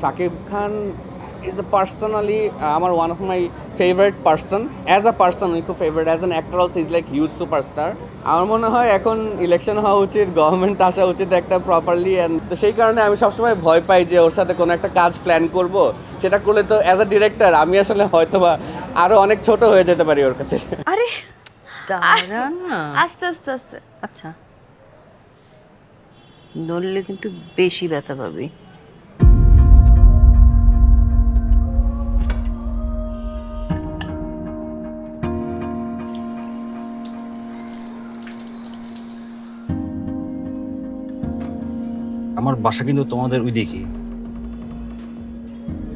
Shakib Khan is a personally আমার one of my favorite person as a person উনি খুব favourite as an actor also is like huge superstar. আমার মনে হয় এখন ইলেকশন হওয়া উচিত, গভর্নমেন্ট আসা উচিত একটা প্রপারলি, অ্যান্ড তো সেই কারণে আমি সবসময় ভয় পাই যে ওর সাথে কোনো একটা কাজ প্ল্যান করব, সেটা করলে তো অ্যাজ আ ডিরেক্টর আমি আসলে হয়তোবা আরও অনেক ছোট হয়ে যেতে পারি ওর কাছে। আরে দাঁড়ান না। আস্তে আস্তে আস্তে। আচ্ছা, নড়লে কিন্তু বেশি ব্যথা পাবি। আমার বাসা কিন্তু তোমাদের ওই দিকে,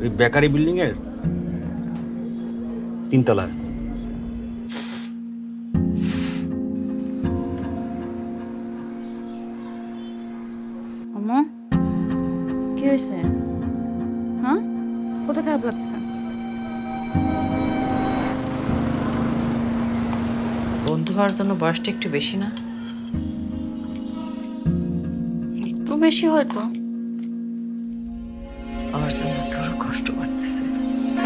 ওই বেকারি বিল্ডিং এর 3 তলায়। আম্মা কি হয়েছে? হ্যাঁ, কোথায় খারাপ লাগছে? বন্ধু হওয়ার জন্য বয়সটা একটু বেশি না? একটু বেশি হয়তো। আমার জন্য তোরও কষ্ট করতেছে।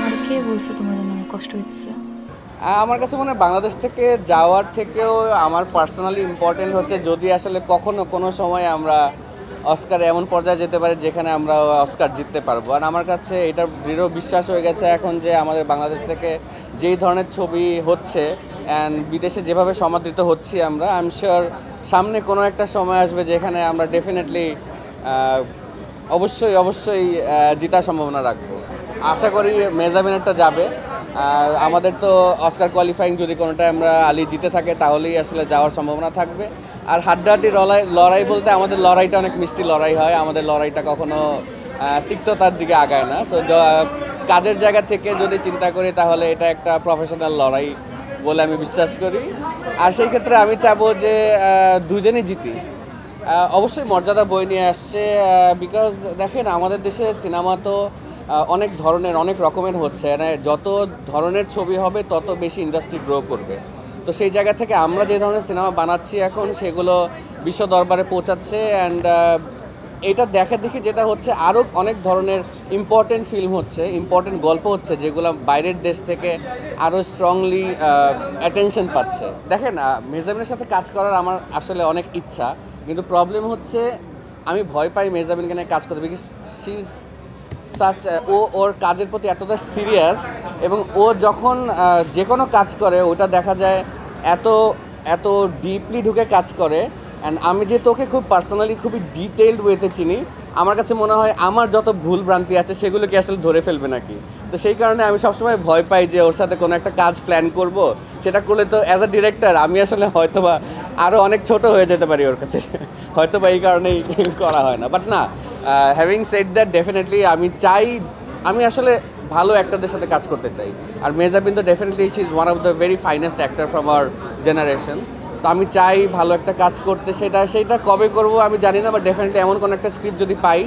আর কে বলছে তোমার জন্য আমার কষ্ট হইতেছে? আমার কাছে মনে হয় বাংলাদেশ থেকে যাওয়ার থেকেও আমার পার্সোনালি ইম্পর্টেন্ট হচ্ছে যদি আসলে কখনো কোনো সময় আমরা অস্কারে এমন পর্যায়ে যেতে পারি যেখানে আমরা অস্কার জিততে পারবো। আর আমার কাছে এটা দৃঢ় বিশ্বাস হয়ে গেছে এখন যে আমাদের বাংলাদেশ থেকে যেই ধরনের ছবি হচ্ছে অ্যান্ড বিদেশে যেভাবে সমাদৃত হচ্ছি আমরা, আই এম শিওর সামনে কোনো একটা সময় আসবে যেখানে আমরা ডেফিনেটলি অবশ্যই জেতার সম্ভাবনা রাখবো। আশা করি মেজাবিনেরটা যাবে। আর আমাদের তো অস্কার কোয়ালিফাইং যদি কোনোটা আমরা আলী জিতে থাকে তাহলেই আসলে যাওয়ার সম্ভাবনা থাকবে। আর হাড্ডাহাড্ডি লড়াই বলতে আমাদের লড়াইটা অনেক মিষ্টি লড়াই হয়, আমাদের লড়াইটা কখনো তিক্ততার দিকে আগায় না। সো কাজের জায়গা থেকে যদি চিন্তা করি তাহলে এটা একটা প্রফেশনাল লড়াই বলে আমি বিশ্বাস করি। আর সেই ক্ষেত্রে আমি চাবো যে দুজনই জিতি। অবশ্যই মর্যাদা বই নিয়ে আসছে, বিকজ দেখেন আমাদের দেশে সিনেমা তো অনেক ধরনের অনেক রকমের হচ্ছে, মানে যত ধরনের ছবি হবে তত বেশি ইন্ডাস্ট্রি গ্রো করবে। তো সেই জায়গা থেকে আমরা যে ধরনের সিনেমা বানাচ্ছি এখন সেগুলো বিশ্ব দরবারে পৌঁছাচ্ছে, অ্যান্ড এটা দেখা দেখি যেটা হচ্ছে আরও অনেক ধরনের ইম্পর্টেন্ট ফিল্ম হচ্ছে, ইম্পর্টেন্ট গল্প হচ্ছে যেগুলো বাইরের দেশ থেকে আরও স্ট্রংলি অ্যাটেনশন পাচ্ছে। দেখেন মেজাবিনের সাথে কাজ করার আমার আসলে অনেক ইচ্ছা, কিন্তু প্রবলেম হচ্ছে আমি ভয় পাই মেজাবিনকে নিয়ে কাজ করতে, বিকজ শি ইজ সাচ, ওর কাজের প্রতি এতটা সিরিয়াস, এবং ও যখন যে কোনো কাজ করে ওটা দেখা যায় এত এত ডিপলি ঢুকে কাজ করে। অ্যান্ড আমি যে তোকে খুব পার্সোনালি খুবই ডিটেইলড ওয়েতে চিনি, আমার কাছে মনে হয় আমার যত ভুল ভ্রান্তি আছে সেগুলো কি আসলে ধরে ফেলবে নাকি। তো সেই কারণে আমি সবসময় ভয় পাই যে ওর সাথে কোনো একটা কাজ প্ল্যান করব, সেটা করলে তো অ্যাজ আ ডিরেক্টর আমি আসলে হয়তোবা আরও অনেক ছোট হয়ে যেতে পারি ওর কাছে, হয়তোবা এই কারণেই করা হয় না। বাট না, হ্যাভিং সেড দ্যাট ডেফিনেটলি আমি আসলে ভালো অ্যাক্টরদের সাথে কাজ করতে চাই। আর মেজাবিন তো definitely she is one of the very finest actor from our generation. তো আমি চাই ভালো একটা কাজ করতে, সেইটা কবে করব আমি জানি না, বাট ডেফিনেটলি এমন কোনো একটা স্ক্রিপ্ট যদি পাই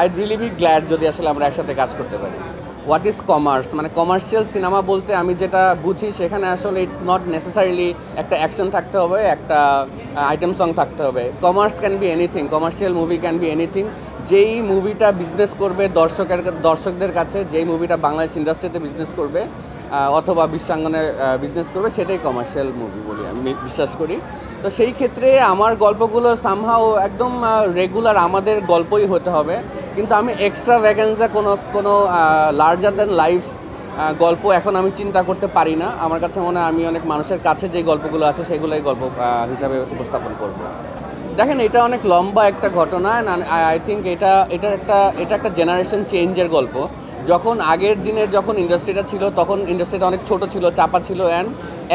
আইড রিলি বি গ্ল্যাড যদি আসলে আমরা একসাথে কাজ করতে পারি। হোয়াট ইজ কমার্স, মানে কমার্শিয়াল সিনেমা বলতে আমি যেটা বুঝি সেখানে আসলে ইটস নট নেসেসারিলি একটা অ্যাকশন থাকতে হবে, একটা আইটেম সং থাকতে হবে। Commerce can be anything, commercial movie can be anything. যেই মুভিটা বিজনেস করবে দর্শকদের কাছে, যেই মুভিটা বাংলাদেশ ইন্ডাস্ট্রিতে বিজনেস করবে অথবা বিশ্বাঙ্গনে বিজনেস করবে, সেটাই কমার্শিয়াল মুভি বলি আমি বিশ্বাস করি। তো সেই ক্ষেত্রে আমার গল্পগুলো সামহাও একদম রেগুলার আমাদের গল্পই হতে হবে, কিন্তু আমি এক্সট্রা ভ্যাকেন্সা কোনো লার্জার দ্যান লাইফ গল্প এখন আমি চিন্তা করতে পারি না। আমার কাছে মনে হয় আমি অনেক মানুষের কাছে যেই গল্পগুলো আছে সেগুলোই গল্প হিসাবে উপস্থাপন করব। দেখেন এটা অনেক লম্বা একটা ঘটনা, আই থিঙ্ক এটা একটা জেনারেশন চেঞ্জের গল্প। যখন আগের দিনের যখন ইন্ডাস্ট্রিটা ছিল তখন ইন্ডাস্ট্রিটা অনেক ছোট ছিল, চাপা ছিল, অ্যান্ড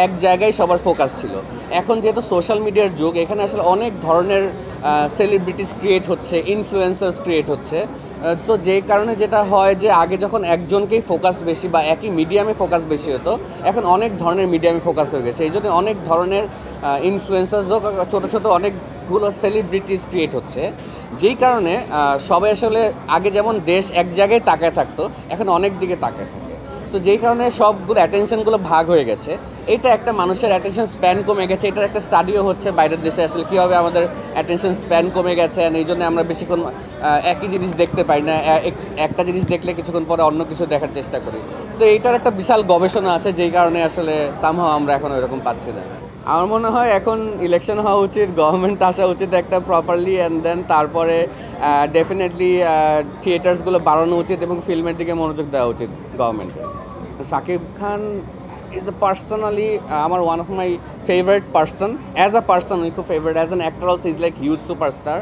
এক জায়গায় সবার ফোকাস ছিল। এখন যেহেতু সোশ্যাল মিডিয়ার যুগ, এখানে আসলে অনেক ধরনের সেলিব্রিটিস ক্রিয়েট হচ্ছে, ইনফ্লুয়েন্সার্স ক্রিয়েট হচ্ছে। তো যেই কারণে যেটা হয় যে আগে যখন একজনকেই ফোকাস বেশি বা একই মিডিয়ামে ফোকাস বেশি হতো, এখন অনেক ধরনের মিডিয়ামে ফোকাস হয়ে গেছে। এই জন্য অনেক ধরনের ইনফ্লুয়েন্সার্স হোক, ছোটো ছোটো অনেকগুলো সেলিব্রিটিস ক্রিয়েট হচ্ছে, যেই কারণে সবাই আসলে আগে যেমন দেশ এক জায়গায় তাকায় থাকতো, এখন অনেক দিকে তাকায় থাকে। সো যেই কারণে সবগুলো অ্যাটেনশনগুলো ভাগ হয়ে গেছে। এটা একটা মানুষের অ্যাটেনশন স্প্যান কমে গেছে, এটার একটা স্টাডিও হচ্ছে বাইরের দেশে আসলে কীভাবে আমাদের অ্যাটেনশন স্প্যান কমে গেছে, অ্যান্ড এই জন্য আমরা বেশিক্ষণ একই জিনিস দেখতে পাই না, একটা জিনিস দেখলে কিছুক্ষণ পরে অন্য কিছু দেখার চেষ্টা করি। সো এইটার একটা বিশাল গবেষণা আছে, যেই কারণে আসলে সামহাও আমরা এখন ওইরকম পাচ্ছি না। আমার মনে হয় এখন ইলেকশন হওয়া উচিত, গভর্নমেন্ট আসা উচিত একটা প্রপারলি, অ্যান্ড দেন তারপরে ডেফিনেটলি থিয়েটার্সগুলো বাড়ানো উচিত এবং ফিল্মের দিকে মনোযোগ দেওয়া উচিত গভর্নমেন্টের। Shakib Khan is a personally আমার one of my favourite person, as a person উনি খুব favourite, as an actor also is like huge superstar.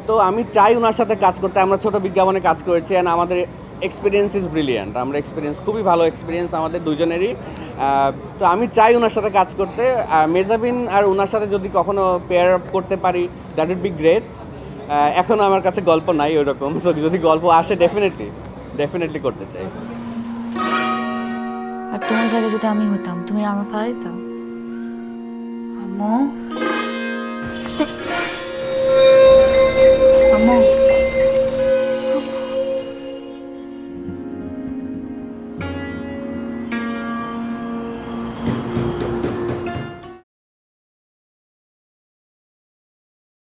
তো আমি চাই ওনার সাথে কাজ করতে। আমরা ছোট বিজ্ঞাপনে কাজ করেছি, অ্যান্ড আমাদের এক্সপিরিয়েন্স ইজ ব্রিলিয়ান্ট, আমরা এক্সপিরিয়েন্স খুবই ভালো এক্সপিরিয়েন্স আমাদের দুজনেরই। তো আমি চাই ওনার সাথে কাজ করতে। মেজাবিন আর ওনার সাথে যদি কখনো পেয়ার আপ করতে পারি দ্যাট উড বি গ্রেট। এখনও আমার কাছে গল্প নাই ওইরকম, সো যদি গল্প আসে ডেফিনেটলি করতে চাই। আর তোমার জায়গায় যদি আমি হতাম, তুমি আমার ফালা দিতাম? আম্মু, আম্মু,